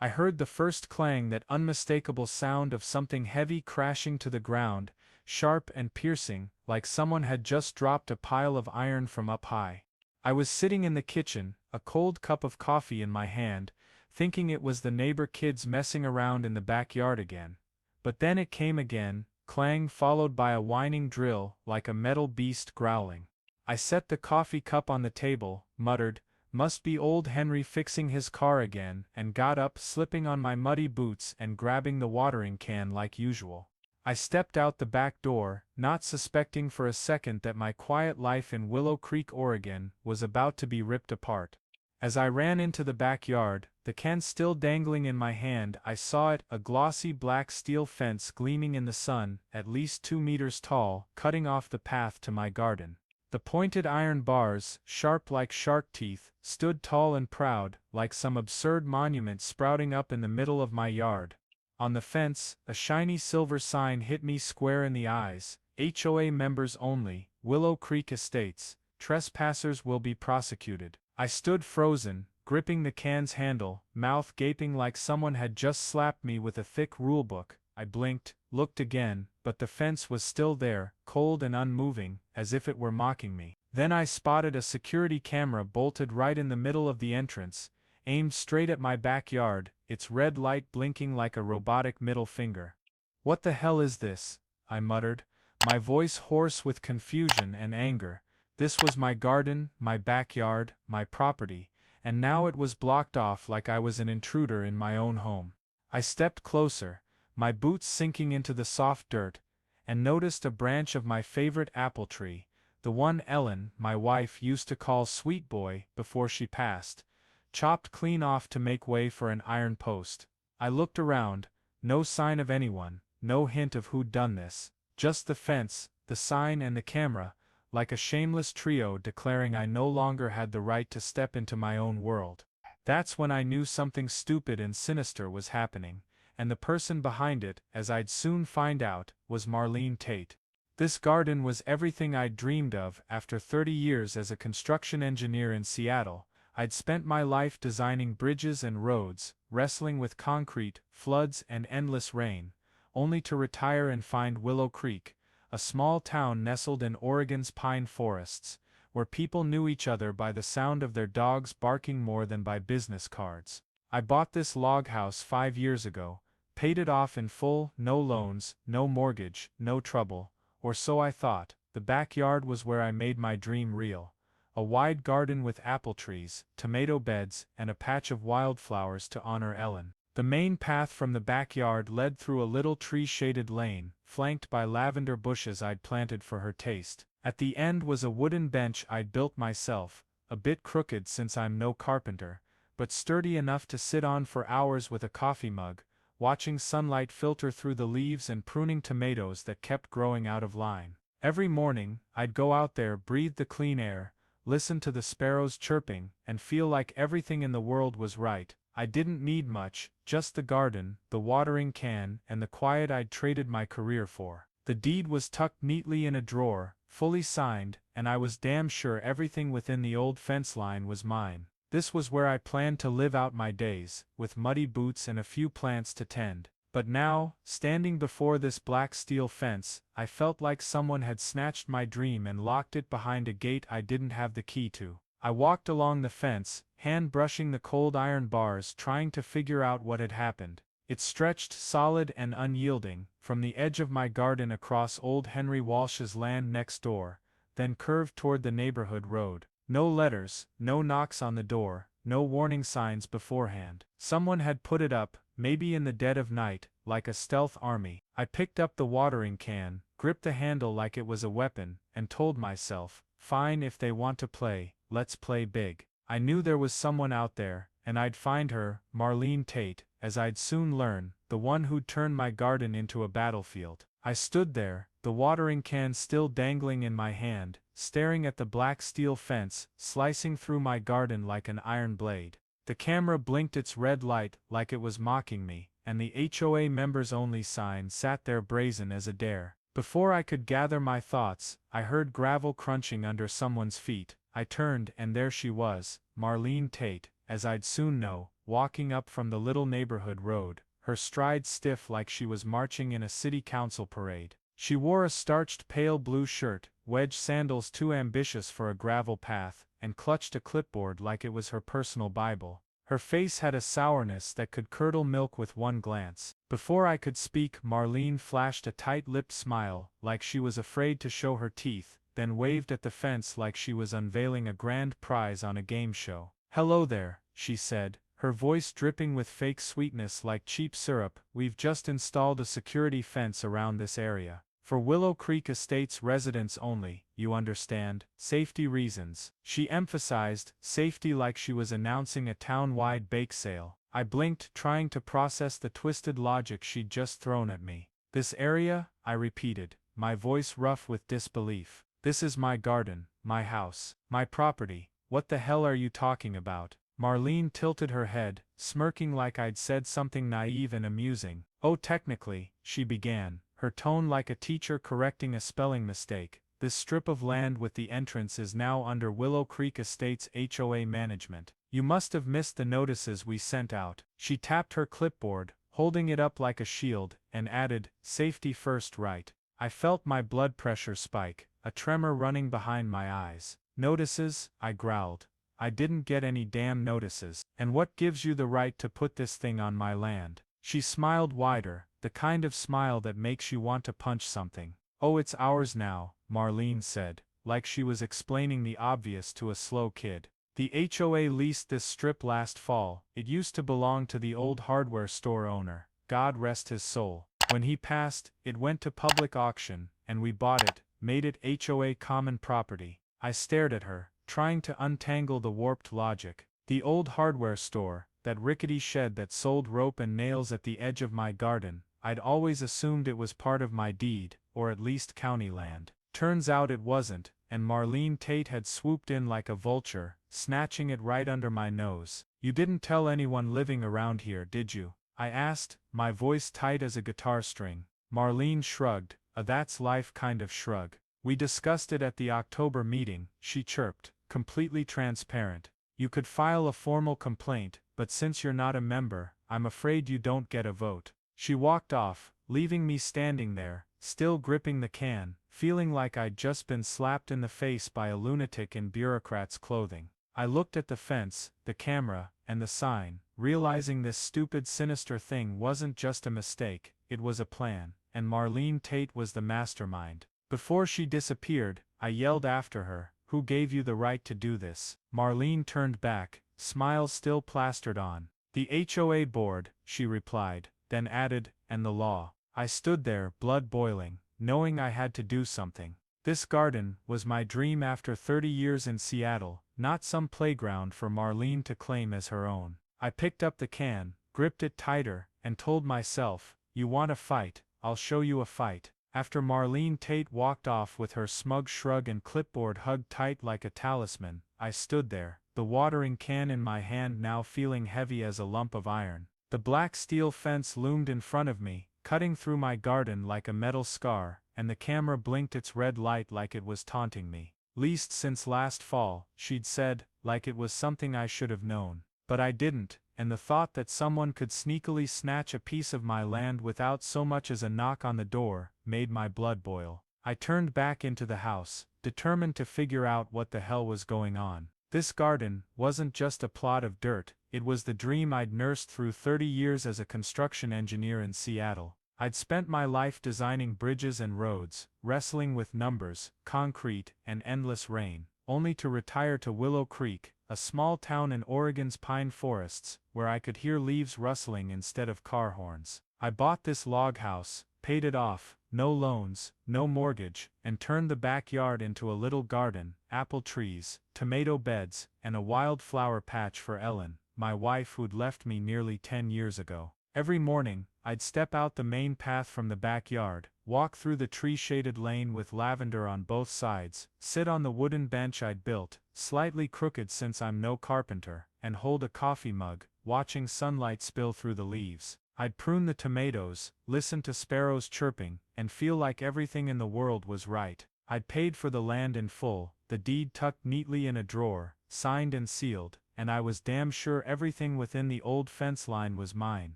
I heard the first clang, that unmistakable sound of something heavy crashing to the ground, sharp and piercing, like someone had just dropped a pile of iron from up high. I was sitting in the kitchen, a cold cup of coffee in my hand, thinking it was the neighbor kids messing around in the backyard again. But then it came again, clang followed by a whining drill, like a metal beast growling. I set the coffee cup on the table, muttered, "Must be old Henry fixing his car again," and got up, slipping on my muddy boots and grabbing the watering can like usual. I stepped out the back door, not suspecting for a second that my quiet life in Willow Creek, Oregon, was about to be ripped apart. As I ran into the backyard, the can still dangling in my hand, I saw it, a glossy black steel fence gleaming in the sun, at least 2 meters tall, cutting off the path to my garden. The pointed iron bars, sharp like shark teeth, stood tall and proud, like some absurd monument sprouting up in the middle of my yard. On the fence, a shiny silver sign hit me square in the eyes: HOA Members Only, Willow Creek Estates, Trespassers Will Be Prosecuted. I stood frozen, gripping the can's handle, mouth gaping like someone had just slapped me with a thick rulebook. I blinked, looked again, but the fence was still there, cold and unmoving, as if it were mocking me. Then I spotted a security camera bolted right in the middle of the entrance, aimed straight at my backyard, its red light blinking like a robotic middle finger. "What the hell is this?" I muttered, my voice hoarse with confusion and anger. This was my garden, my backyard, my property, and now it was blocked off like I was an intruder in my own home. I stepped closer, my boots sinking into the soft dirt, and noticed a branch of my favorite apple tree, the one Ellen, my wife, used to call Sweet Boy before she passed, chopped clean off to make way for an iron post. I looked around, no sign of anyone, no hint of who'd done this, just the fence, the sign and the camera, like a shameless trio declaring I no longer had the right to step into my own world. That's when I knew something stupid and sinister was happening, and the person behind it, as I'd soon find out, was Marlene Tate. This garden was everything I'd dreamed of. After 30 years as a construction engineer in Seattle, I'd spent my life designing bridges and roads, wrestling with concrete, floods and endless rain, only to retire and find Willow Creek, a small town nestled in Oregon's pine forests, where people knew each other by the sound of their dogs barking more than by business cards. I bought this log house 5 years ago, paid it off in full, no loans, no mortgage, no trouble, or so I thought. The backyard was where I made my dream real. A wide garden with apple trees, tomato beds, and a patch of wildflowers to honor Ellen. The main path from the backyard led through a little tree-shaded lane, flanked by lavender bushes I'd planted for her taste. At the end was a wooden bench I'd built myself, a bit crooked since I'm no carpenter, but sturdy enough to sit on for hours with a coffee mug, watching sunlight filter through the leaves and pruning tomatoes that kept growing out of line. Every morning, I'd go out there, breathe the clean air, listen to the sparrows chirping, and feel like everything in the world was right. I didn't need much, just the garden, the watering can, and the quiet I'd traded my career for. The deed was tucked neatly in a drawer, fully signed, and I was damn sure everything within the old fence line was mine. This was where I planned to live out my days, with muddy boots and a few plants to tend. But now, standing before this black steel fence, I felt like someone had snatched my dream and locked it behind a gate I didn't have the key to. I walked along the fence, hand brushing the cold iron bars, trying to figure out what had happened. It stretched solid and unyielding, from the edge of my garden across old Henry Walsh's land next door, then curved toward the neighborhood road. No letters, no knocks on the door, no warning signs beforehand. Someone had put it up, maybe in the dead of night, like a stealth army. I picked up the watering can, gripped the handle like it was a weapon, and told myself, fine, if they want to play, let's play big. I knew there was someone out there, and I'd find her, Marlene Tate, as I'd soon learn, the one who'd turn my garden into a battlefield. I stood there, the watering can still dangling in my hand, staring at the black steel fence, slicing through my garden like an iron blade. The camera blinked its red light like it was mocking me, and the HOA Members Only sign sat there brazen as a dare. Before I could gather my thoughts, I heard gravel crunching under someone's feet. I turned, and there she was, Marlene Tate, as I'd soon know, walking up from the little neighborhood road, her stride stiff like she was marching in a city council parade. She wore a starched pale blue shirt, wedge sandals too ambitious for a gravel path, and clutched a clipboard like it was her personal Bible. Her face had a sourness that could curdle milk with one glance. Before I could speak, Marlene flashed a tight-lipped smile, like she was afraid to show her teeth, then waved at the fence like she was unveiling a grand prize on a game show. "Hello there," she said, her voice dripping with fake sweetness like cheap syrup. "We've just installed a security fence around this area. For Willow Creek Estates residents only, you understand, safety reasons." She emphasized safety like she was announcing a town-wide bake sale. I blinked, trying to process the twisted logic she'd just thrown at me. "This area?" I repeated, my voice rough with disbelief. "This is my garden, my house, my property. What the hell are you talking about?" Marlene tilted her head, smirking like I'd said something naive and amusing. "Oh, technically," she began, her tone like a teacher correcting a spelling mistake, "this strip of land with the entrance is now under Willow Creek Estates HOA management. You must have missed the notices we sent out." She tapped her clipboard, holding it up like a shield, and added, "Safety first, right?" I felt my blood pressure spike, a tremor running behind my eyes. "Notices?" I growled. "I didn't get any damn notices. And what gives you the right to put this thing on my land?" She smiled wider, the kind of smile that makes you want to punch something. "Oh, it's ours now," Marlene said, like she was explaining the obvious to a slow kid. "The HOA leased this strip last fall. It used to belong to the old hardware store owner, God rest his soul. When he passed, it went to public auction, and we bought it, made it HOA common property." I stared at her, trying to untangle the warped logic. The old hardware store, that rickety shed that sold rope and nails at the edge of my garden, I'd always assumed it was part of my deed, or at least county land. Turns out it wasn't, and Marlene Tate had swooped in like a vulture, snatching it right under my nose. "You didn't tell anyone living around here, did you?" I asked, my voice tight as a guitar string. Marlene shrugged, a that's life kind of shrug. "We discussed it at the October meeting," she chirped, completely transparent. "You could file a formal complaint, but since you're not a member, I'm afraid you don't get a vote." She walked off, leaving me standing there, still gripping the can, feeling like I'd just been slapped in the face by a lunatic in bureaucrat's clothing. I looked at the fence, the camera, and the sign, realizing this stupid sinister thing wasn't just a mistake, it was a plan, and Marlene Tate was the mastermind. Before she disappeared, I yelled after her, "Who gave you the right to do this?" Marlene turned back, smile still plastered on. "The HOA board," she replied, then added, "and the law." I stood there, blood boiling, knowing I had to do something. This garden was my dream after 30 years in Seattle, not some playground for Marlene to claim as her own. I picked up the can, gripped it tighter, and told myself, "You want a fight, I'll show you a fight." After Marlene Tate walked off with her smug shrug and clipboard hugged tight like a talisman, I stood there, the watering can in my hand now feeling heavy as a lump of iron. The black steel fence loomed in front of me, cutting through my garden like a metal scar, and the camera blinked its red light like it was taunting me. "Leased since last fall," she'd said, like it was something I should have known. But I didn't, and the thought that someone could sneakily snatch a piece of my land without so much as a knock on the door, made my blood boil. I turned back into the house, determined to figure out what the hell was going on. This garden wasn't just a plot of dirt, it was the dream I'd nursed through 30 years as a construction engineer in Seattle. I'd spent my life designing bridges and roads, wrestling with numbers, concrete, and endless rain, only to retire to Willow Creek, a small town in Oregon's pine forests, where I could hear leaves rustling instead of car horns. I bought this log house, paid it off, no loans, no mortgage, and turned the backyard into a little garden, apple trees, tomato beds, and a wildflower patch for Ellen, my wife who'd left me nearly 10 years ago. Every morning, I'd step out the main path from the backyard, walk through the tree-shaded lane with lavender on both sides, sit on the wooden bench I'd built, slightly crooked since I'm no carpenter, and hold a coffee mug, watching sunlight spill through the leaves. I'd prune the tomatoes, listen to sparrows chirping, and feel like everything in the world was right. I'd paid for the land in full, the deed tucked neatly in a drawer, signed and sealed, and I was damn sure everything within the old fence line was mine.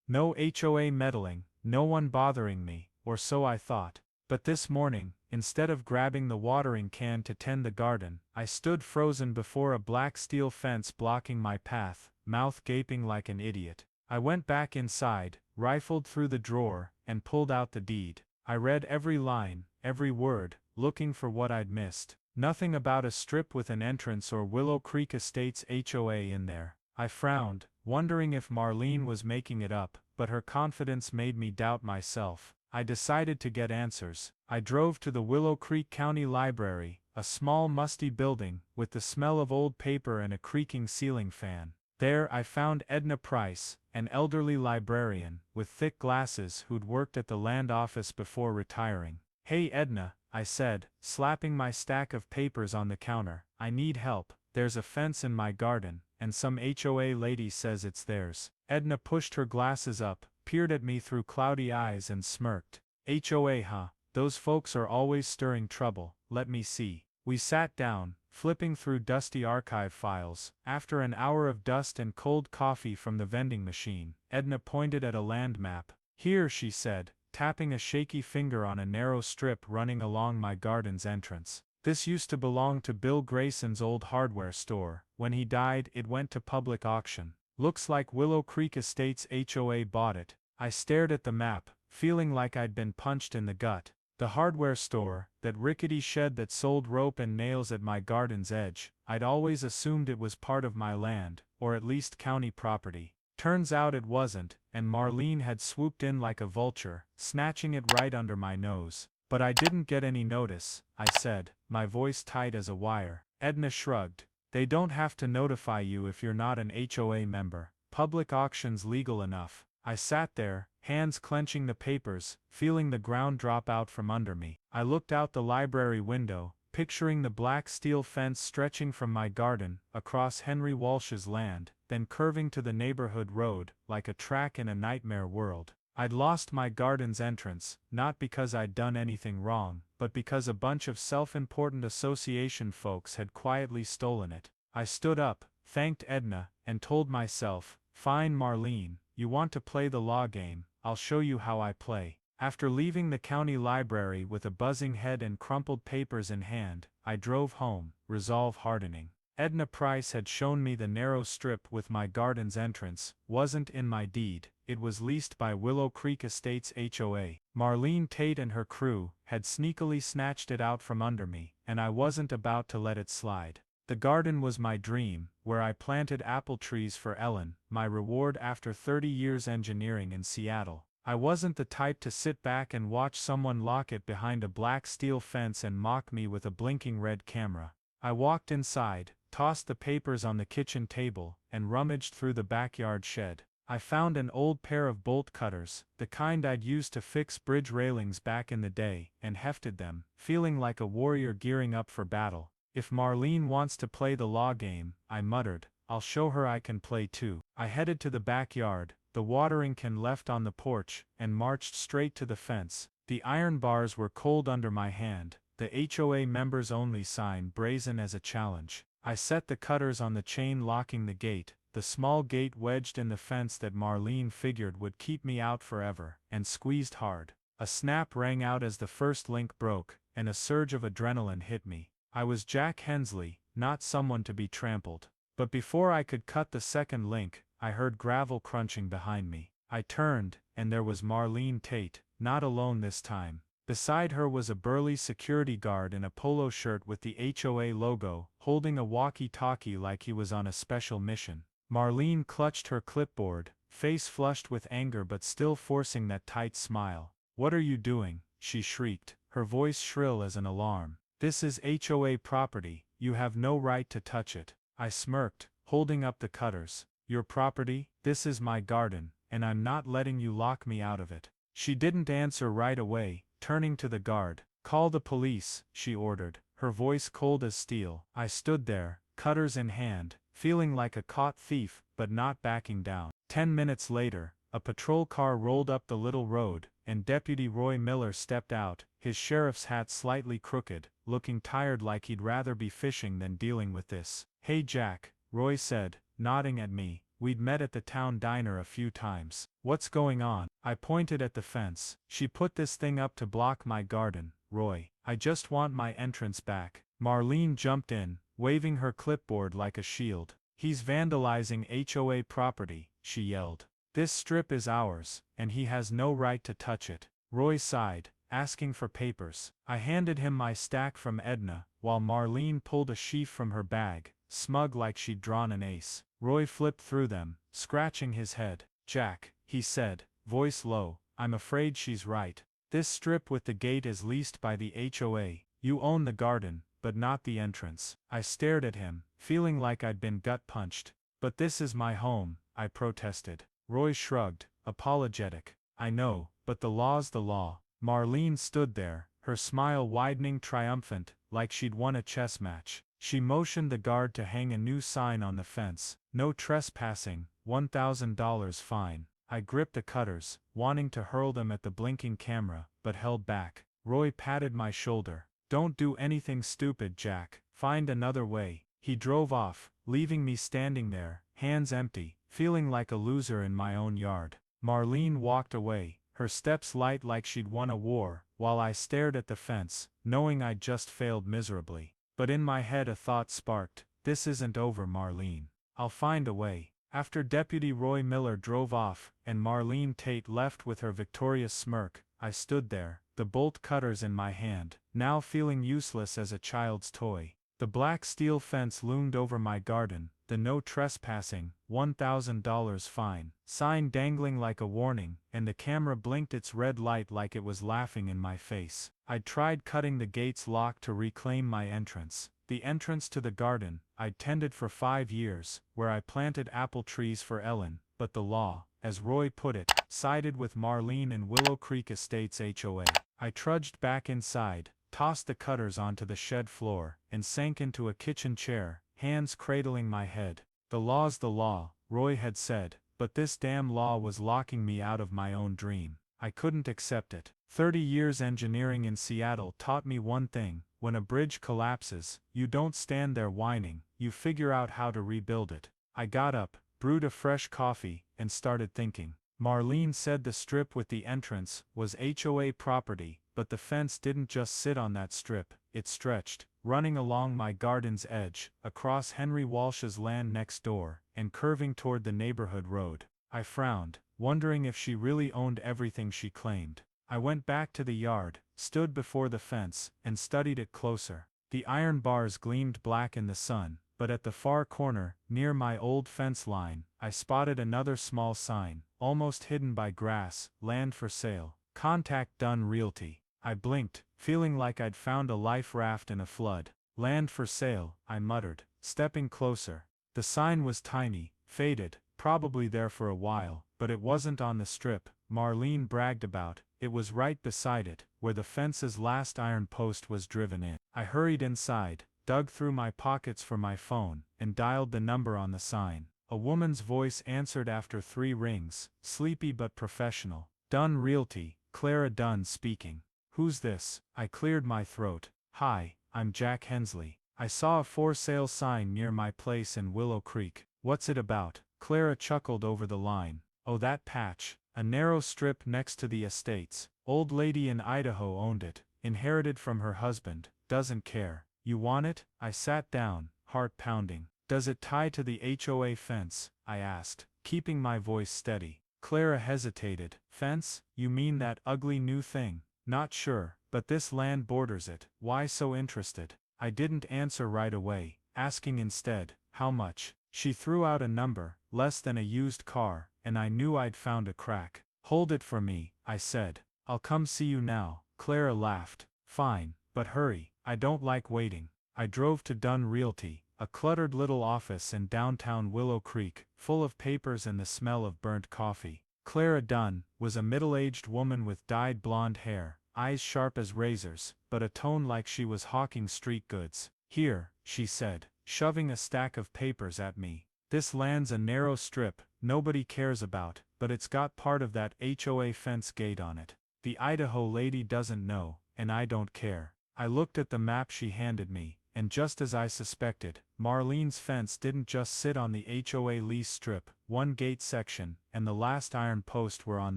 No HOA meddling, no one bothering me, or so I thought. But this morning, instead of grabbing the watering can to tend the garden, I stood frozen before a black steel fence blocking my path, mouth gaping like an idiot. I went back inside, rifled through the drawer, and pulled out the deed. I read every line, every word, looking for what I'd missed. Nothing about a strip with an entrance or Willow Creek Estates HOA in there. I frowned, wondering if Marlene was making it up, but her confidence made me doubt myself. I decided to get answers. I drove to the Willow Creek County Library, a small musty building, with the smell of old paper and a creaking ceiling fan. There I found Edna Price, an elderly librarian, with thick glasses who'd worked at the land office before retiring. "Hey Edna," I said, slapping my stack of papers on the counter, "I need help. There's a fence in my garden, and some HOA lady says it's theirs." Edna pushed her glasses up, peered at me through cloudy eyes and smirked. "HOA huh? Those folks are always stirring trouble. Let me see." We sat down, flipping through dusty archive files. After an hour of dust and cold coffee from the vending machine, Edna pointed at a land map. "Here," she said, tapping a shaky finger on a narrow strip running along my garden's entrance. "This used to belong to Bill Grayson's old hardware store. When he died, it went to public auction. Looks like Willow Creek Estates HOA bought it." I stared at the map, feeling like I'd been punched in the gut. The hardware store, that rickety shed that sold rope and nails at my garden's edge, I'd always assumed it was part of my land, or at least county property. Turns out it wasn't, and Marlene had swooped in like a vulture, snatching it right under my nose. "But I didn't get any notice," I said, my voice tight as a wire. Edna shrugged. "They don't have to notify you if you're not an HOA member. Public auction's legal enough." I sat there, hands clenching the papers, feeling the ground drop out from under me. I looked out the library window, picturing the black steel fence stretching from my garden, across Henry Walsh's land, then curving to the neighborhood road, like a track in a nightmare world. I'd lost my garden's entrance, not because I'd done anything wrong, but because a bunch of self-important association folks had quietly stolen it. I stood up, thanked Edna, and told myself, "Fine Marlene, you want to play the law game, I'll show you how I play." After leaving the county library with a buzzing head and crumpled papers in hand, I drove home, resolve hardening. Edna Price had shown me the narrow strip with my garden's entrance, wasn't in my deed, it was leased by Willow Creek Estates HOA. Marlene Tate and her crew had sneakily snatched it out from under me, and I wasn't about to let it slide. The garden was my dream, where I planted apple trees for Ellen, my reward after 30 years engineering in Seattle. I wasn't the type to sit back and watch someone lock it behind a black steel fence and mock me with a blinking red camera. I walked inside, tossed the papers on the kitchen table, and rummaged through the backyard shed. I found an old pair of bolt cutters, the kind I'd used to fix bridge railings back in the day, and hefted them, feeling like a warrior gearing up for battle. "If Marlene wants to play the law game," I muttered, "I'll show her I can play too." I headed to the backyard, the watering can left on the porch, and marched straight to the fence. The iron bars were cold under my hand, the HOA Members Only sign brazen as a challenge. I set the cutters on the chain locking the gate, the small gate wedged in the fence that Marlene figured would keep me out forever, and squeezed hard. A snap rang out as the first link broke, and a surge of adrenaline hit me. I was Jack Hensley, not someone to be trampled. But before I could cut the second link, I heard gravel crunching behind me. I turned, and there was Marlene Tate, not alone this time. Beside her was a burly security guard in a polo shirt with the HOA logo, holding a walkie-talkie like he was on a special mission. Marlene clutched her clipboard, face flushed with anger but still forcing that tight smile. "What are you doing?" she shrieked, her voice shrill as an alarm. "This is HOA property, you have no right to touch it." I smirked, holding up the cutters. "Your property? This is my garden, and I'm not letting you lock me out of it." She didn't answer right away, turning to the guard. "Call the police," she ordered, her voice cold as steel. I stood there, cutters in hand, feeling like a caught thief, but not backing down. 10 minutes later, a patrol car rolled up the little road, and Deputy Roy Miller stepped out, his sheriff's hat slightly crooked, looking tired like he'd rather be fishing than dealing with this. "Hey Jack," Roy said, nodding at me. We'd met at the town diner a few times. What's going on? I pointed at the fence. She put this thing up to block my garden, Roy. I just want my entrance back. Marlene jumped in, waving her clipboard like a shield. He's vandalizing HOA property, she yelled. This strip is ours, and he has no right to touch it. Roy sighed, asking for papers. I handed him my stack from Edna, while Marlene pulled a sheaf from her bag, smug like she'd drawn an ace. Roy flipped through them, scratching his head. Jack, he said, voice low, I'm afraid she's right. This strip with the gate is leased by the HOA. You own the garden, but not the entrance. I stared at him, feeling like I'd been gut-punched. But this is my home, I protested. Roy shrugged, apologetic. I know, but the law's the law. Marlene stood there, her smile widening triumphant, like she'd won a chess match. She motioned the guard to hang a new sign on the fence. No trespassing, $1,000 fine. I gripped the cutters, wanting to hurl them at the blinking camera, but held back. Roy patted my shoulder. Don't do anything stupid, Jack. Find another way. He drove off, leaving me standing there, hands empty, feeling like a loser in my own yard. Marlene walked away, her steps light like she'd won a war, while I stared at the fence, knowing I'd just failed miserably. But in my head a thought sparked. This isn't over, Marlene. I'll find a way. After Deputy Roy Miller drove off, and Marlene Tate left with her victorious smirk, I stood there, the bolt cutters in my hand, now feeling useless as a child's toy. The black steel fence loomed over my garden, the no trespassing, $1,000 fine sign dangling like a warning, and the camera blinked its red light like it was laughing in my face. I'd tried cutting the gate's lock to reclaim my entrance, the entrance to the garden I'd tended for 5 years, where I planted apple trees for Ellen, but the law, as Roy put it, sided with Marlene and Willow Creek Estates HOA. I trudged back inside, tossed the cutters onto the shed floor, and sank into a kitchen chair, hands cradling my head. The law's the law, Roy had said, but this damn law was locking me out of my own dream. I couldn't accept it. 30 years engineering in Seattle taught me one thing: when a bridge collapses, you don't stand there whining, you figure out how to rebuild it. I got up, brewed a fresh coffee, and started thinking. Marlene said the strip with the entrance was HOA property, but the fence didn't just sit on that strip, it stretched, running along my garden's edge, across Henry Walsh's land next door, and curving toward the neighborhood road. I frowned, wondering if she really owned everything she claimed. I went back to the yard, stood before the fence, and studied it closer. The iron bars gleamed black in the sun, but at the far corner, near my old fence line, I spotted another small sign, almost hidden by grass: land for sale. Contact Dunn Realty. I blinked, feeling like I'd found a life raft in a flood. Land for sale, I muttered, stepping closer. The sign was tiny, faded, probably there for a while, but it wasn't on the strip Marlene bragged about. It was right beside it, where the fence's last iron post was driven in. I hurried inside, dug through my pockets for my phone, and dialed the number on the sign. A woman's voice answered after 3 rings, sleepy but professional. Dunn Realty, Clara Dunn speaking. Who's this? I cleared my throat. Hi, I'm Jack Hensley. I saw a for sale sign near my place in Willow Creek. What's it about? Clara chuckled over the line. Oh, that patch. A narrow strip next to the estates. Old lady in Idaho owned it, inherited from her husband, doesn't care. You want it? I sat down, heart pounding. Does it tie to the HOA fence? I asked, keeping my voice steady. Clara hesitated. Fence? You mean that ugly new thing? Not sure, but this land borders it. Why so interested? I didn't answer right away, asking instead, how much? She threw out a number, less than a used car, and I knew I'd found a crack. Hold it for me, I said. I'll come see you now. Clara laughed. Fine, but hurry, I don't like waiting. I drove to Dunn Realty, a cluttered little office in downtown Willow Creek, full of papers and the smell of burnt coffee. Clara Dunn was a middle-aged woman with dyed blonde hair, eyes sharp as razors, but a tone like she was hawking street goods. Here, she said, shoving a stack of papers at me. This land's a narrow strip nobody cares about, but it's got part of that HOA fence gate on it. The Idaho lady doesn't know, and I don't care. I looked at the map she handed me. and just as I suspected, Marlene's fence didn't just sit on the HOA lease strip, one gate section, and the last iron post were on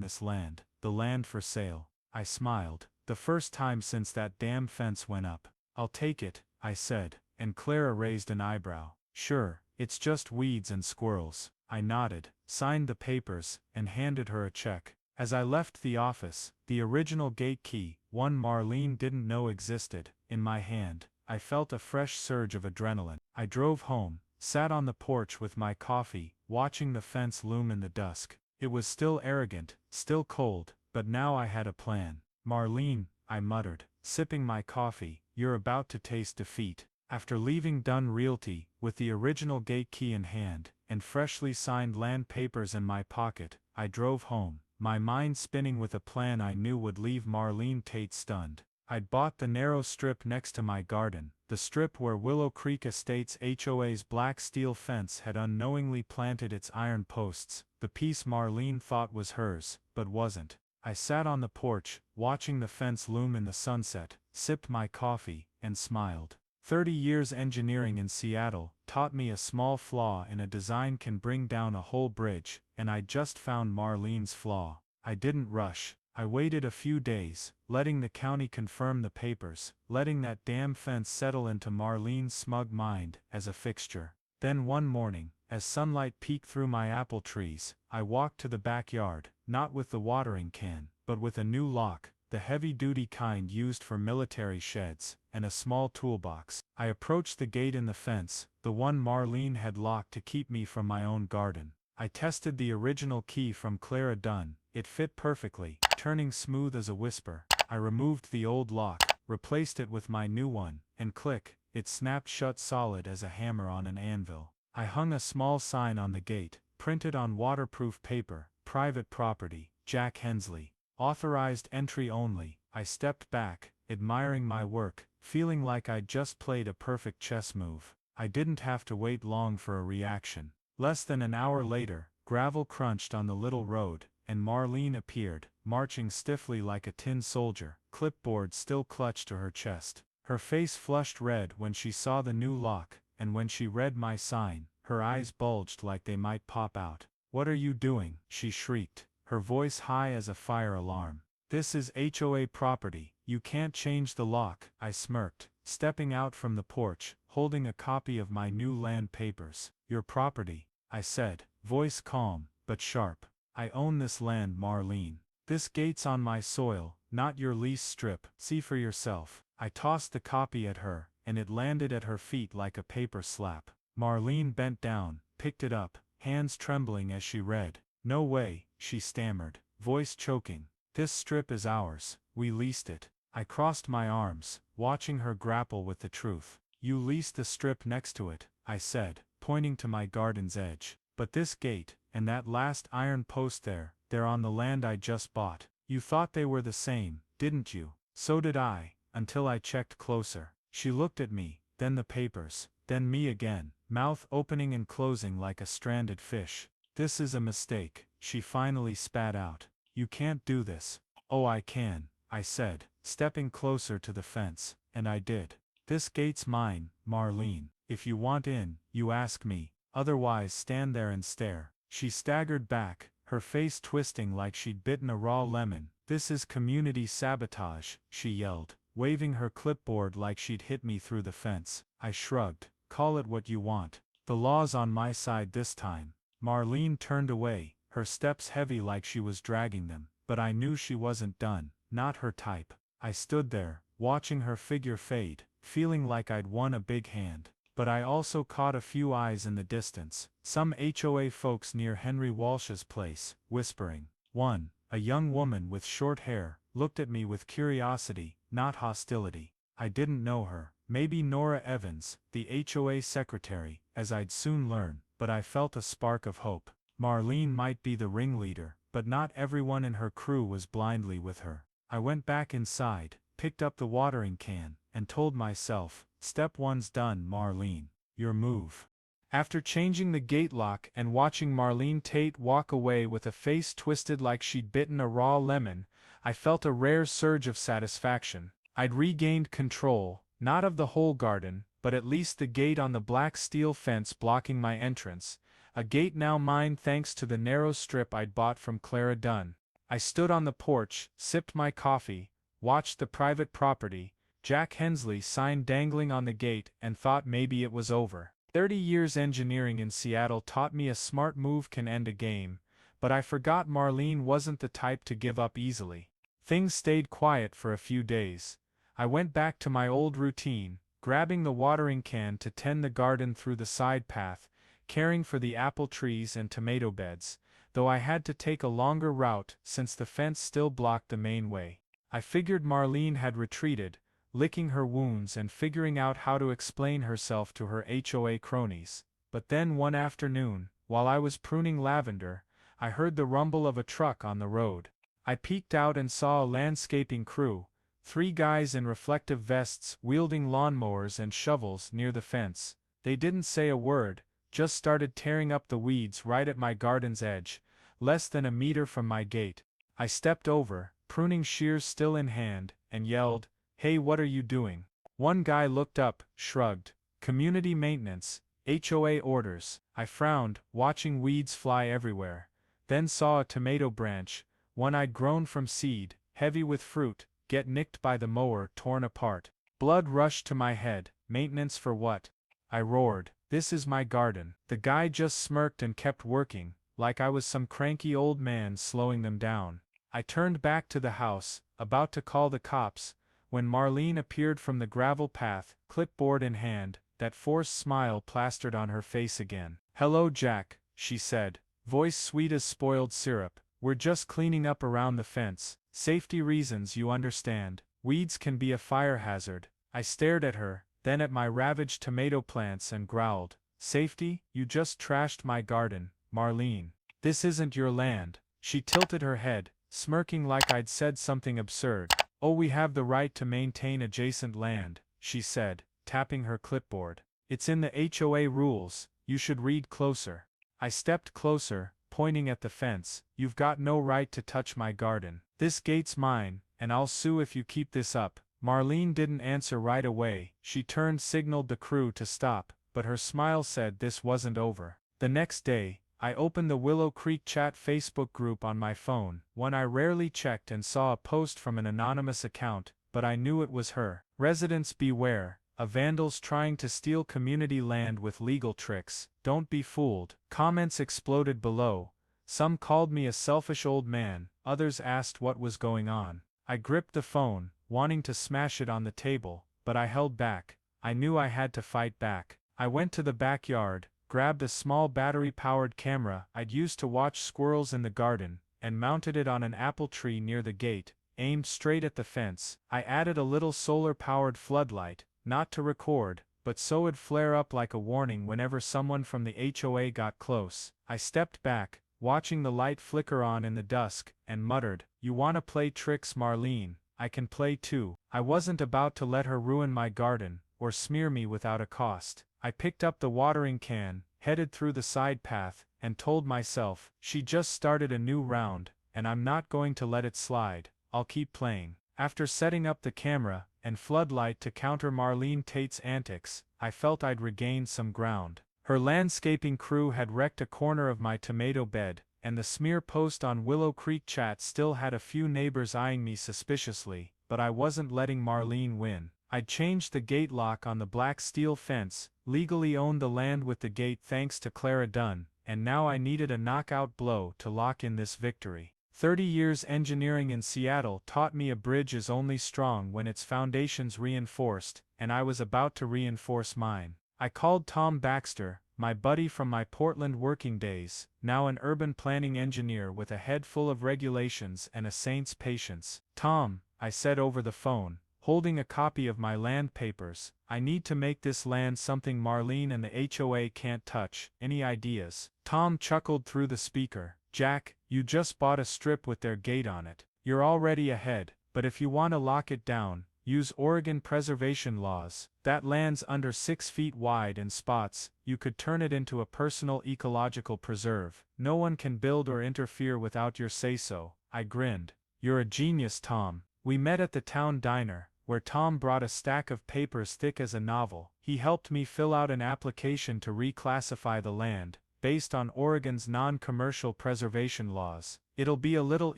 this land, the land for sale. I smiled. The first time since that damn fence went up. I'll take it, I said, and Clara raised an eyebrow. Sure, it's just weeds and squirrels. I nodded, signed the papers, and handed her a check. As I left the office, the original gate key, one Marlene didn't know existed, in my hand, I felt a fresh surge of adrenaline. I drove home, sat on the porch with my coffee, watching the fence loom in the dusk. It was still arrogant, still cold, but now I had a plan. Marlene, I muttered, sipping my coffee, you're about to taste defeat. After leaving Dunn Realty, with the original gate key in hand, and freshly signed land papers in my pocket, I drove home, my mind spinning with a plan I knew would leave Marlene Tate stunned. I'd bought the narrow strip next to my garden, the strip where Willow Creek Estates HOA's black steel fence had unknowingly planted its iron posts, the piece Marlene thought was hers, but wasn't. I sat on the porch, watching the fence loom in the sunset, sipped my coffee, and smiled. 30 years engineering in Seattle taught me a small flaw in a design can bring down a whole bridge, and I just found Marlene's flaw. I didn't rush. I waited a few days, letting the county confirm the papers, letting that damn fence settle into Marlene's smug mind as a fixture. Then one morning, as sunlight peeked through my apple trees, I walked to the backyard, not with the watering can, but with a new lock, the heavy-duty kind used for military sheds, and a small toolbox. I approached the gate in the fence, the one Marlene had locked to keep me from my own garden. I tested the original key from Clara Dunn. It fit perfectly, turning smooth as a whisper. I removed the old lock, replaced it with my new one, and click, it snapped shut solid as a hammer on an anvil. I hung a small sign on the gate, printed on waterproof paper, private property, Jack Hensley. Authorized entry only. I stepped back, admiring my work, feeling like I'd just played a perfect chess move. I didn't have to wait long for a reaction. Less than an hour later, gravel crunched on the little road, and Marlene appeared, marching stiffly like a tin soldier, clipboard still clutched to her chest. Her face flushed red when she saw the new lock, and when she read my sign, her eyes bulged like they might pop out. "What are you doing?" she shrieked, her voice high as a fire alarm. "This is HOA property, you can't change the lock," I smirked, stepping out from the porch, holding a copy of my new land papers. "Your property," I said, voice calm, but sharp. "I own this land, Marlene. This gate's on my soil, not your lease strip, see for yourself." I tossed the copy at her, and it landed at her feet like a paper slap. Marlene bent down, picked it up, hands trembling as she read. "No way," she stammered, voice choking. "This strip is ours, we leased it." I crossed my arms, watching her grapple with the truth. "You leased the strip next to it," I said, pointing to my garden's edge. "But this gate, and that last iron post there, they're on the land I just bought. You thought they were the same, didn't you?" "So did I, until I checked closer." She looked at me, then the papers, then me again, mouth opening and closing like a stranded fish. "This is a mistake," she finally spat out. "You can't do this." "Oh, I can," I said, stepping closer to the fence, and I did. "This gate's mine, Marlene. If you want in, you ask me. Otherwise stand there and stare." She staggered back, her face twisting like she'd bitten a raw lemon. "This is community sabotage," she yelled, waving her clipboard like she'd hit me through the fence. I shrugged. "Call it what you want. The law's on my side this time." Marlene turned away, her steps heavy like she was dragging them, but I knew she wasn't done, not her type. I stood there, watching her figure fade, feeling like I'd won a big hand. But I also caught a few eyes in the distance, some HOA folks near Henry Walsh's place, whispering. One, a young woman with short hair, looked at me with curiosity, not hostility. I didn't know her. Maybe Nora Evans, the HOA secretary, as I'd soon learn, but I felt a spark of hope. Marlene might be the ringleader, but not everyone in her crew was blindly with her. I went back inside, picked up the watering can, and told myself, "Step one's done, Marlene. Your move." After changing the gate lock and watching Marlene Tate walk away with a face twisted like she'd bitten a raw lemon, I felt a rare surge of satisfaction. I'd regained control, not of the whole garden, but at least the gate on the black steel fence blocking my entrance, a gate now mine thanks to the narrow strip I'd bought from Clara Dunn. I stood on the porch, sipped my coffee, watched the private property, Jack Hensley sign dangling on the gate, and thought maybe it was over. 30 years engineering in Seattle taught me a smart move can end a game, but I forgot Marlene wasn't the type to give up easily. Things stayed quiet for a few days. I went back to my old routine, grabbing the watering can to tend the garden through the side path, caring for the apple trees and tomato beds, though I had to take a longer route since the fence still blocked the main way. I figured Marlene had retreated, licking her wounds and figuring out how to explain herself to her HOA cronies. But then one afternoon, while I was pruning lavender, I heard the rumble of a truck on the road. I peeked out and saw a landscaping crew, 3 guys in reflective vests wielding lawnmowers and shovels near the fence. They didn't say a word, just started tearing up the weeds right at my garden's edge, less than a meter from my gate. I stepped over, pruning shears still in hand, and yelled, "Hey, what are you doing?" One guy looked up, shrugged. "Community maintenance, HOA orders." I frowned, watching weeds fly everywhere, then saw a tomato branch, one I'd grown from seed, heavy with fruit, get nicked by the mower, torn apart. Blood rushed to my head. Maintenance for what? I roared. This is my garden. The guy just smirked and kept working, like I was some cranky old man slowing them down. I turned back to the house, about to call the cops, when Marlene appeared from the gravel path, clipboard in hand, that forced smile plastered on her face again. "Hello, Jack," she said, voice sweet as spoiled syrup. "We're just cleaning up around the fence. Safety reasons, you understand. Weeds can be a fire hazard." I stared at her, then at my ravaged tomato plants and growled, "Safety? You just trashed my garden, Marlene. This isn't your land." She tilted her head, smirking like I'd said something absurd. "Oh, we have the right to maintain adjacent land," she said, tapping her clipboard. "It's in the HOA rules, you should read closer." I stepped closer, pointing at the fence. "You've got no right to touch my garden. This gate's mine, and I'll sue if you keep this up." Marlene didn't answer right away. She turned, signaled the crew to stop, but her smile said this wasn't over. The next day, I opened the Willow Creek Chat Facebook group on my phone, one I rarely checked, and saw a post from an anonymous account, but I knew it was her. "Residents beware, of vandals trying to steal community land with legal tricks. Don't be fooled." Comments exploded below. Some called me a selfish old man, others asked what was going on. I gripped the phone, wanting to smash it on the table, but I held back. I knew I had to fight back. I went to the backyard, grabbed a small battery-powered camera I'd used to watch squirrels in the garden, and mounted it on an apple tree near the gate, aimed straight at the fence. I added a little solar-powered floodlight, not to record, but so it'd flare up like a warning whenever someone from the HOA got close. I stepped back, watching the light flicker on in the dusk, and muttered, "You wanna play tricks, Marlene? I can play too." I wasn't about to let her ruin my garden, or smear me without a cost. I picked up the watering can, headed through the side path, and told myself, she just started a new round, and I'm not going to let it slide. I'll keep playing. After setting up the camera and floodlight to counter Marlene Tate's antics, I felt I'd regained some ground. Her landscaping crew had wrecked a corner of my tomato bed, and the smear post on Willow Creek Chat still had a few neighbors eyeing me suspiciously, but I wasn't letting Marlene win. I'd changed the gate lock on the black steel fence, legally owned the land with the gate thanks to Clara Dunn, and now I needed a knockout blow to lock in this victory. 30 years engineering in Seattle taught me a bridge is only strong when its foundation's reinforced, and I was about to reinforce mine. I called Tom Baxter, my buddy from my Portland working days, now an urban planning engineer with a head full of regulations and a saint's patience. "Tom," I said over the phone, holding a copy of my land papers, "I need to make this land something Marlene and the HOA can't touch. Any ideas?" Tom chuckled through the speaker. "Jack, you just bought a strip with their gate on it. You're already ahead, but if you want to lock it down, use Oregon preservation laws. That land's under 6 feet wide in spots, you could turn it into a personal ecological preserve. No one can build or interfere without your say-so." I grinned. "You're a genius, Tom." We met at the town diner, where Tom brought a stack of papers thick as a novel. He helped me fill out an application to reclassify the land, based on Oregon's non-commercial preservation laws. It'll be a little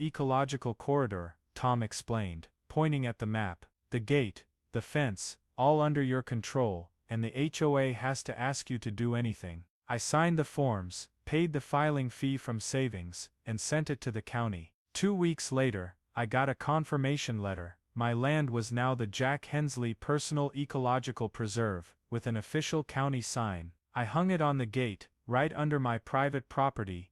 ecological corridor, Tom explained, pointing at the map. The gate, the fence, all under your control, and the HOA has to ask you to do anything. I signed the forms, paid the filing fee from savings, and sent it to the county. 2 weeks later, I got a confirmation letter. My land was now the Jack Hensley Personal Ecological Preserve, with an official county sign. I hung it on the gate, right under my private property,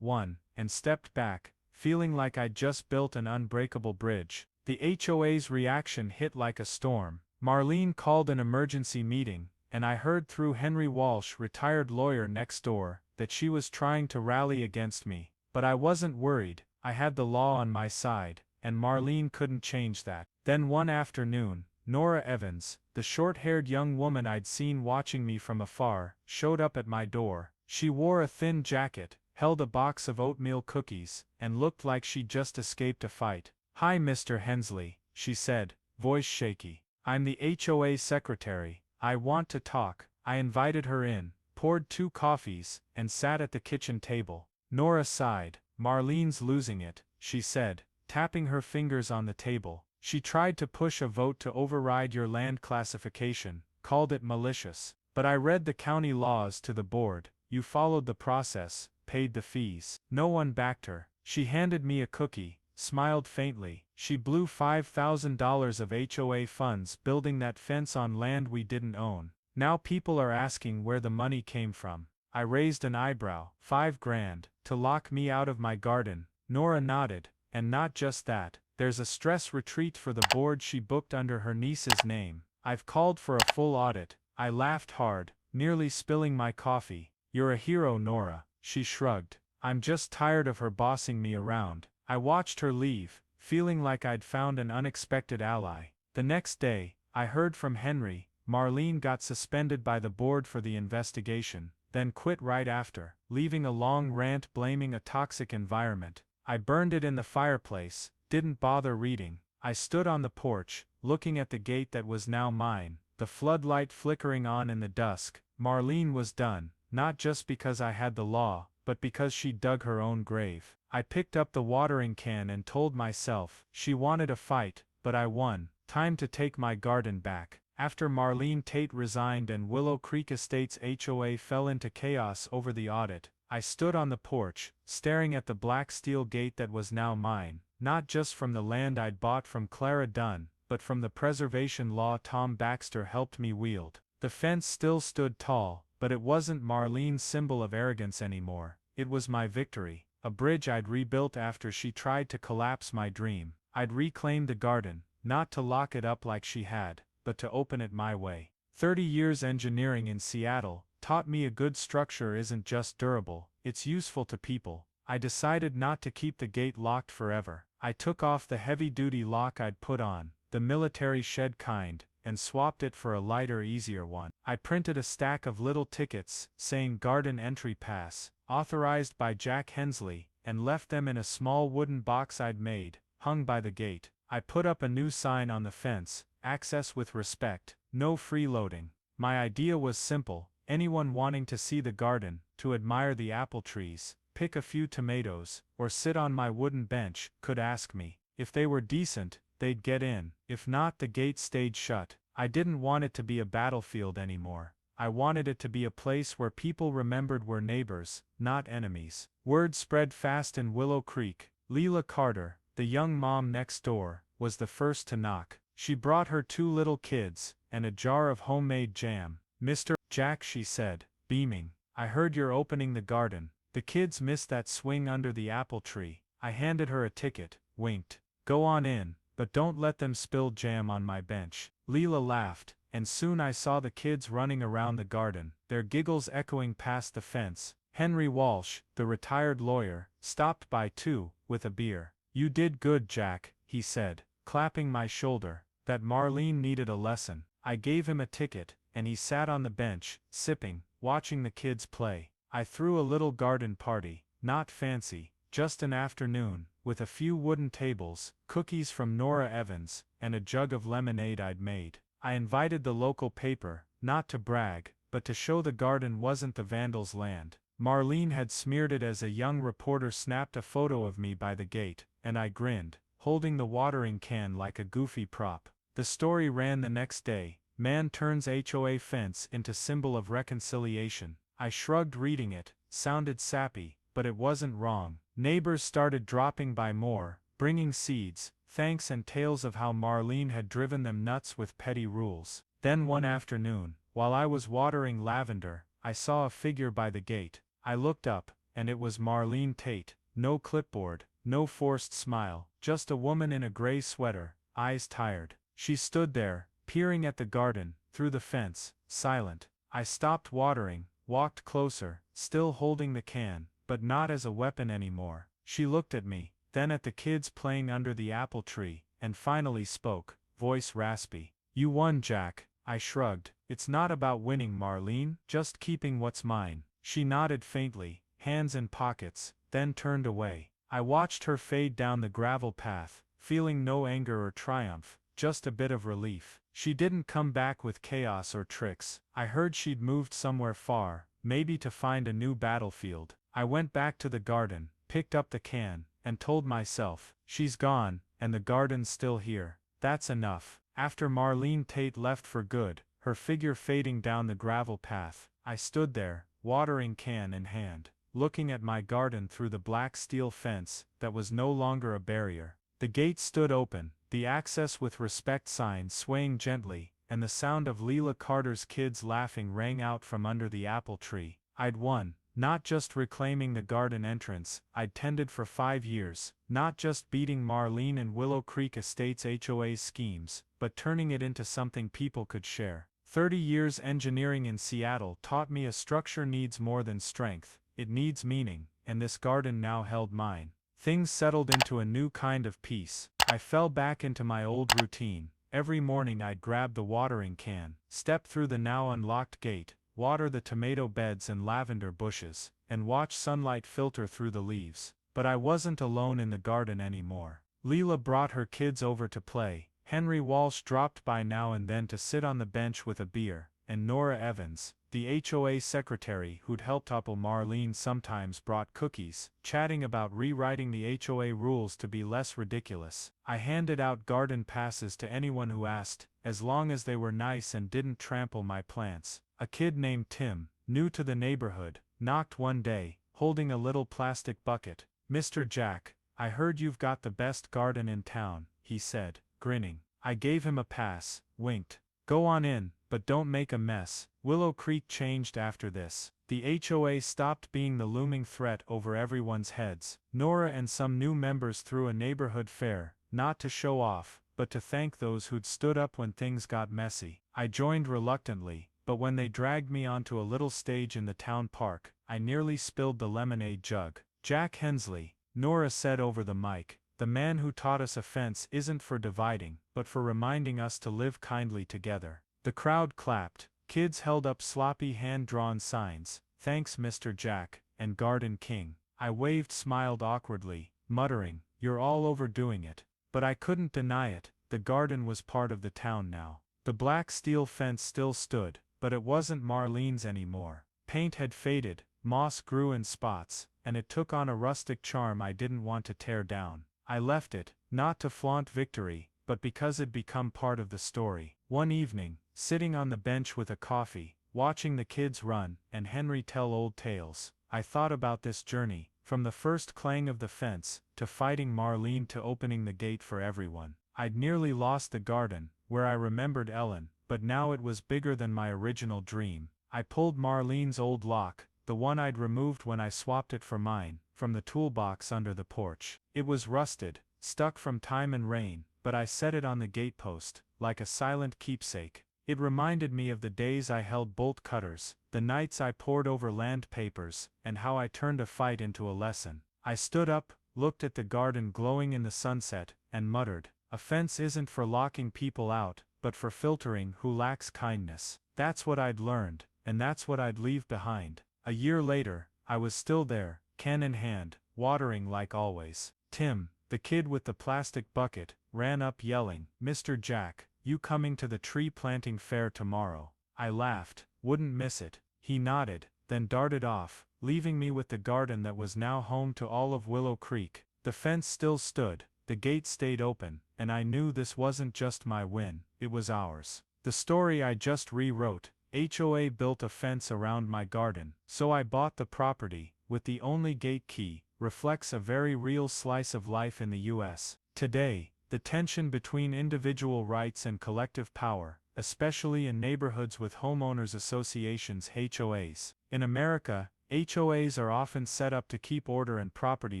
and stepped back, feeling like I'd just built an unbreakable bridge. The HOA's reaction hit like a storm. Marlene called an emergency meeting, and I heard through Henry Walsh, retired lawyer next door, that she was trying to rally against me. But I wasn't worried. I had the law on my side, and Marlene couldn't change that. Then one afternoon, Nora Evans, the short-haired young woman I'd seen watching me from afar, showed up at my door. She wore a thin jacket, held a box of oatmeal cookies, and looked like she'd just escaped a fight. "Hi, Mr. Hensley," she said, voice shaky. "I'm the HOA secretary. I want to talk." I invited her in, poured 2 coffees, and sat at the kitchen table. Nora sighed. "Marlene's losing it," she said, tapping her fingers on the table. "She tried to push a vote to override your land classification, called it malicious. But I read the county laws to the board. You followed the process, paid the fees. No one backed her." She handed me a cookie, smiled faintly. "She blew $5,000 of HOA funds building that fence on land we didn't own. Now people are asking where the money came from." I raised an eyebrow. $5,000, to lock me out of my garden." Nora nodded. "And not just that, there's a stress retreat for the board she booked under her niece's name. I've called for a full audit." I laughed hard, nearly spilling my coffee. "You're a hero, Nora," she shrugged. "I'm just tired of her bossing me around." I watched her leave, feeling like I'd found an unexpected ally. The next day, I heard from Henry. Marlene got suspended by the board for the investigation, then quit right after, leaving a long rant blaming a toxic environment. I burned it in the fireplace, didn't bother reading. I stood on the porch, looking at the gate that was now mine, the floodlight flickering on in the dusk. Marlene was done, not just because I had the law, but because she dug her own grave. I picked up the watering can and told myself, she wanted a fight, but I won. Time to take my garden back. After Marlene Tate resigned and Willow Creek Estates HOA fell into chaos over the audit, I stood on the porch, staring at the black steel gate that was now mine, not just from the land I'd bought from Clara Dunn, but from the preservation law Tom Baxter helped me wield. The fence still stood tall, but it wasn't Marlene's symbol of arrogance anymore. It was my victory, a bridge I'd rebuilt after she tried to collapse my dream. I'd reclaimed the garden, not to lock it up like she had, but to open it my way. 30 years engineering in Seattle taught me a good structure isn't just durable, it's useful to people. I decided not to keep the gate locked forever. I took off the heavy-duty lock I'd put on, the military shed kind, and swapped it for a lighter, easier one. I printed a stack of little tickets, saying Garden Entry Pass, authorized by Jack Hensley, and left them in a small wooden box I'd made, hung by the gate. I put up a new sign on the fence, access with respect, no freeloading. My idea was simple: anyone wanting to see the garden, to admire the apple trees, pick a few tomatoes, or sit on my wooden bench, could ask me. If they were decent, they'd get in. If not, the gate stayed shut. I didn't want it to be a battlefield anymore. I wanted it to be a place where people remembered we're neighbors, not enemies. Word spread fast in Willow Creek. Leela Carter, the young mom next door, was the first to knock. She brought her 2 little kids, and a jar of homemade jam. "Mr. Jack," she said, beaming, "I heard you're opening the garden." The kids missed that swing under the apple tree. I handed her a ticket, winked. "Go on in, but don't let them spill jam on my bench." Leela laughed, and soon I saw the kids running around the garden, their giggles echoing past the fence. Henry Walsh, the retired lawyer, stopped by too, with a beer. "You did good, Jack," he said, clapping my shoulder. "That Marlene needed a lesson." I gave him a ticket, and he sat on the bench, sipping, watching the kids play. I threw a little garden party, not fancy, just an afternoon, with a few wooden tables, cookies from Nora Evans, and a jug of lemonade I'd made. I invited the local paper, not to brag, but to show the garden wasn't the vandal's land. Marlene had smeared it as a young reporter snapped a photo of me by the gate, and I grinned, holding the watering can like a goofy prop. The story ran the next day. Man turns HOA fence into symbol of reconciliation. I shrugged reading it, sounded sappy, but it wasn't wrong. Neighbors started dropping by more, bringing seeds, thanks and tales of how Marlene had driven them nuts with petty rules. Then one afternoon, while I was watering lavender, I saw a figure by the gate. I looked up, and it was Marlene Tate. No clipboard, no forced smile, just a woman in a gray sweater, eyes tired. She stood there, peering at the garden, through the fence, silent. I stopped watering, walked closer, still holding the can, but not as a weapon anymore. She looked at me, then at the kids playing under the apple tree, and finally spoke, voice raspy. "You won, Jack." I shrugged. "It's not about winning, Marlene, just keeping what's mine." She nodded faintly, hands in pockets, then turned away. I watched her fade down the gravel path, feeling no anger or triumph, just a bit of relief. She didn't come back with chaos or tricks. I heard she'd moved somewhere far, maybe to find a new battlefield. I went back to the garden, picked up the can, and told myself, she's gone, and the garden's still here. That's enough. After Marlene Tate left for good, her figure fading down the gravel path, I stood there, watering can in hand, looking at my garden through the black steel fence that was no longer a barrier. The gate stood open, the access with respect sign swaying gently, and the sound of Leela Carter's kids laughing rang out from under the apple tree. I'd won, not just reclaiming the garden entrance I'd tended for 5 years, not just beating Marlene and Willow Creek Estates HOA's schemes, but turning it into something people could share. 30 years engineering in Seattle taught me a structure needs more than strength, it needs meaning, and this garden now held mine. Things settled into a new kind of peace. I fell back into my old routine. Every morning I'd grab the watering can, step through the now unlocked gate, water the tomato beds and lavender bushes, and watch sunlight filter through the leaves. But I wasn't alone in the garden anymore. Leela brought her kids over to play, Henry Walsh dropped by now and then to sit on the bench with a beer, and Nora Evans, the HOA secretary who'd helped Upple Marlene, sometimes brought cookies, chatting about rewriting the HOA rules to be less ridiculous. I handed out garden passes to anyone who asked, as long as they were nice and didn't trample my plants. A kid named Tim, new to the neighborhood, knocked one day, holding a little plastic bucket. "Mr. Jack, I heard you've got the best garden in town," he said, grinning. I gave him a pass, winked. "Go on in, but don't make a mess." Willow Creek changed after this. The HOA stopped being the looming threat over everyone's heads. Nora and some new members threw a neighborhood fair, not to show off, but to thank those who'd stood up when things got messy. I joined reluctantly, but when they dragged me onto a little stage in the town park, I nearly spilled the lemonade jug. "Jack Hensley," Nora said over the mic, "the man who taught us a fence isn't for dividing, but for reminding us to live kindly together." The crowd clapped. Kids held up sloppy hand-drawn signs, "Thanks Mr. Jack," and "Garden King." I waved, smiled awkwardly, muttering, "You're all overdoing it." But I couldn't deny it, the garden was part of the town now. The black steel fence still stood, but it wasn't Marlene's anymore. Paint had faded, moss grew in spots, and it took on a rustic charm I didn't want to tear down. I left it, not to flaunt victory, but because it'd become part of the story. One evening, sitting on the bench with a coffee, watching the kids run, and Henry tell old tales, I thought about this journey, from the first clang of the fence, to fighting Marlene, to opening the gate for everyone. I'd nearly lost the garden, where I remembered Ellen, but now it was bigger than my original dream. I pulled Marlene's old lock, the one I'd removed when I swapped it for mine, from the toolbox under the porch. It was rusted, stuck from time and rain, but I set it on the gatepost, like a silent keepsake. It reminded me of the days I held bolt cutters, the nights I pored over land papers, and how I turned a fight into a lesson. I stood up, looked at the garden glowing in the sunset, and muttered, "A fence isn't for locking people out, but for filtering who lacks kindness." That's what I'd learned, and that's what I'd leave behind. A year later, I was still there, can in hand, watering like always. Tim, the kid with the plastic bucket, ran up yelling, "Mr. Jack, you coming to the tree planting fair tomorrow?" I laughed. Wouldn't miss it. He nodded, then darted off, leaving me with the garden that was now home to all of Willow Creek. The fence still stood, the gate stayed open, and I knew this wasn't just my win, it was ours. The story I just rewrote. HOA built a fence around my garden, so I bought the property, with the only gate key, reflects a very real slice of life in the US. Today, the tension between individual rights and collective power, especially in neighborhoods with homeowners associations (HOAs). In America, HOAs are often set up to keep order and property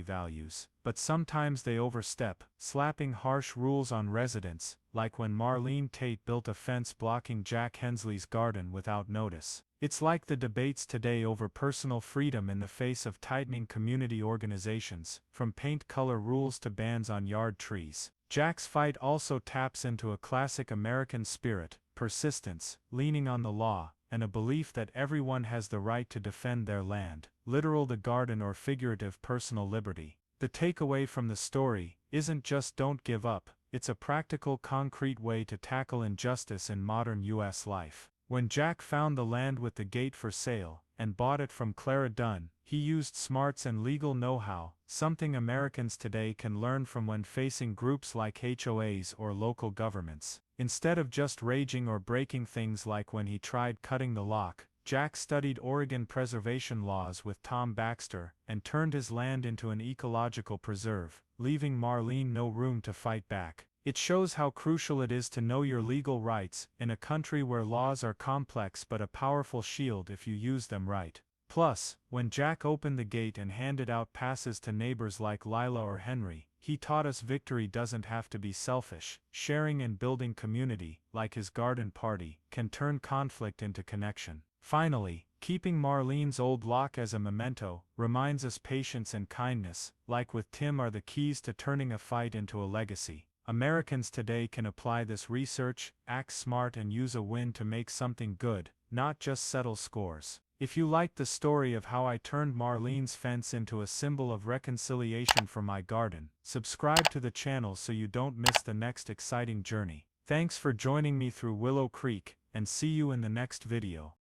values, but sometimes they overstep, slapping harsh rules on residents, like when Marlene Tate built a fence blocking Jack Hensley's garden without notice. It's like the debates today over personal freedom in the face of tightening community organizations, from paint color rules to bans on yard trees. Jack's fight also taps into a classic American spirit, persistence, leaning on the law, and a belief that everyone has the right to defend their land, literal the garden or figurative personal liberty. The takeaway from the story isn't just don't give up, it's a practical, concrete way to tackle injustice in modern US life. When Jack found the land with the gate for sale, and bought it from Clara Dunn, he used smarts and legal know-how, something Americans today can learn from when facing groups like HOAs or local governments. Instead of just raging or breaking things like when he tried cutting the lock, Jack studied Oregon preservation laws with Tom Baxter, and turned his land into an ecological preserve, leaving Marlene no room to fight back. It shows how crucial it is to know your legal rights, in a country where laws are complex but a powerful shield if you use them right. Plus, when Jack opened the gate and handed out passes to neighbors like Lila or Henry, he taught us victory doesn't have to be selfish. Sharing and building community, like his garden party, can turn conflict into connection. Finally, keeping Marlene's old lock as a memento reminds us patience and kindness, like with Tim, are the keys to turning a fight into a legacy. Americans today can apply this research, act smart, and use a win to make something good, not just settle scores. If you liked the story of how I turned Marlene's fence into a symbol of reconciliation for my garden, subscribe to the channel so you don't miss the next exciting journey. Thanks for joining me through Willow Creek, and see you in the next video.